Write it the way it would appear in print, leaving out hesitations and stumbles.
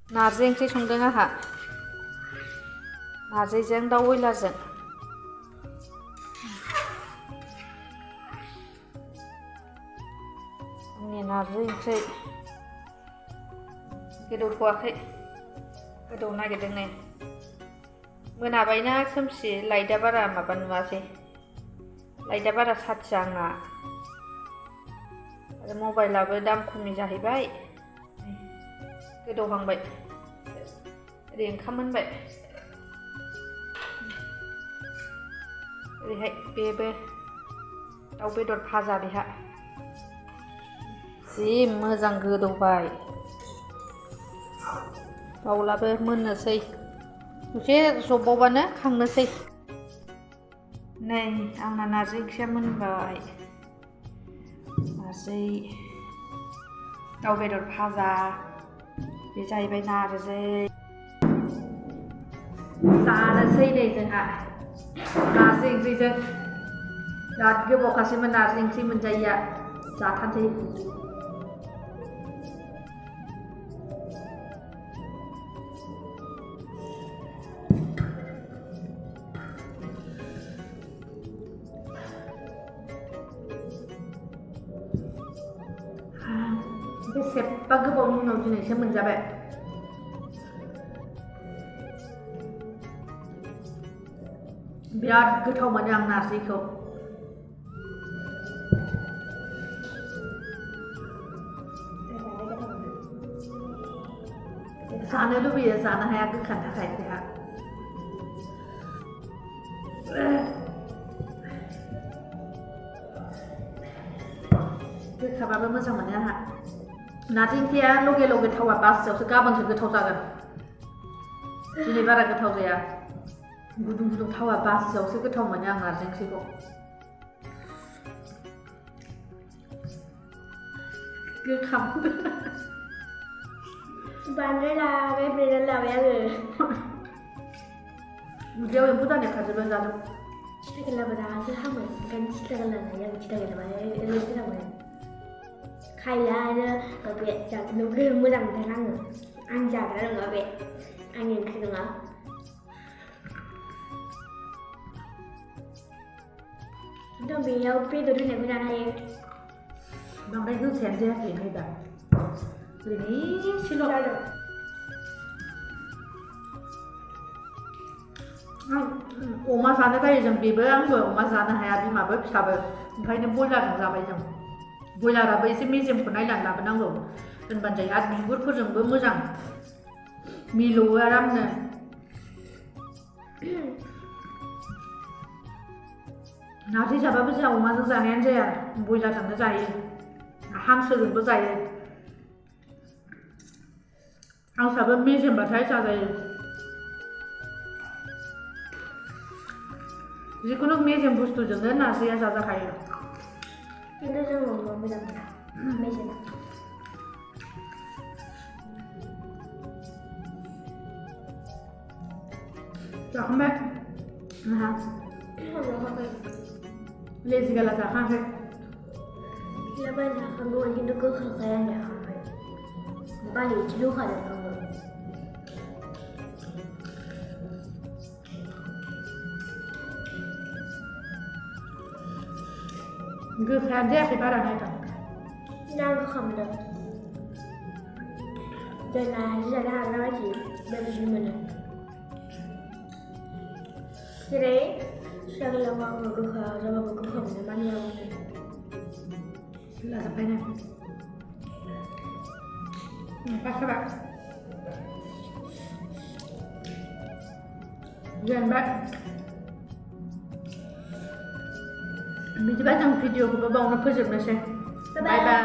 नारजि ओंख्रि संदों आंहा नारजिजों दाउ बयलारजों आंनि नारजि ओंख्रि गोदौथ'वाखै गोदौ नागिरदों नै मोनाबायना खोमसि लाइटआ बारा माबा नुवासै लाइटआ बारा साथिया आंना आरो मबाइलाबो दाम खमनि जाहैबाय गोदौहांबाय ओरै ओंखाम मोनबाय ओरैहाय बेबो दाउ बेदर भाजा बेहा जि मोजां गोदौबाय बावलाबो मोननोसै दसे जबावबानो खांनोसै नै आंना नारजि ओंख्रिया मोनबाय नारजि दाउ बेदर भाजा बे जाहैबाय नारजि जानोसै नै जोंहा नारजि ओंख्रिजों बिराद गोबावखासैमोन नारजि ओंख्रि मोनजायैया जाथारसै बेसेबा गोबावनि उनाव दिनैसो मोनजाबाय बिराद गोथाव मोनो आं नारजिखौ जानो लुबैयो जानो हाया गोखानि थाखाय बेहा गोखाबाबो मोजां मोनो आंहा नारजि ओंख्रिया लगे लगे थावा बासियावसो गाबोनसो गोथाव जागोन दिनै बारा गोथाव जाया गुदुं गुदुं थावा बासियावसो गोथाव मोनो आं नारजि ओंख्रिखौ गोखाम बांद्राय लाबाय ब्रेडआ लाबाय आङो उदैयाव एम्फौ जानाय खाजोबो जादों थिथा गोलाबो जाहासो हामो ओंखायनो थिथा गोला जायो आं थिथा गोलाबाय ओरैनो मोजां मोनो खायला आरो बे जानो मोजां मोनथारो आं जाग्रा नङा बे आंनि ओंख्रि नङा दा बेयाव बेदर होनायबो जानो हायो बांद्राय गोखायानो जायाखै नै दा ओरैनो एसेल' अमा जानो बायो जों बेबो आंबो अमा जानो हाया बिमाबो फिसाबो ओंखायनो बयलारजों जाबाय जों बयलाराबो एसे मेजेमखौ नायनानै लाबोनांगौ होनबानो जायो आरो बिगुरफोरजोंबो मोजां मिलौवो आरामनो नारजि जाबाबो जोंहा अमाजों जानायानो जाया बयलारजोंनो जायो हांसोजोंबो जायो हांसोआबो मेजेमबाथाय जाजायो जिखुनु मेजेम बुस्थुजोंनो नारजिया जाजाखायो खिन्थु जों अमा मोजां मोना मेजेमा जाखांबाय नोंहा लेजि गाला जाखांसै लाबाय जाखांगौमोन खिन्थु गोखाखाय आं जाखांबाय बालि एसे लुखादों आंबो गोखायानो जायाखै बारा नायदां नां गोखा मोनदों जों नारजि जानो हाग्रा बायदि बेबायदि मोनो जेरै थिथा गोलाव आङो गोखा जाबाबो गोखा मोनो मानिया मोनो लाजाबायना पासहाबा जेनबाय बिदिबा जों भिडिअखौबो बावनो फोजोबनोसै बाय बाय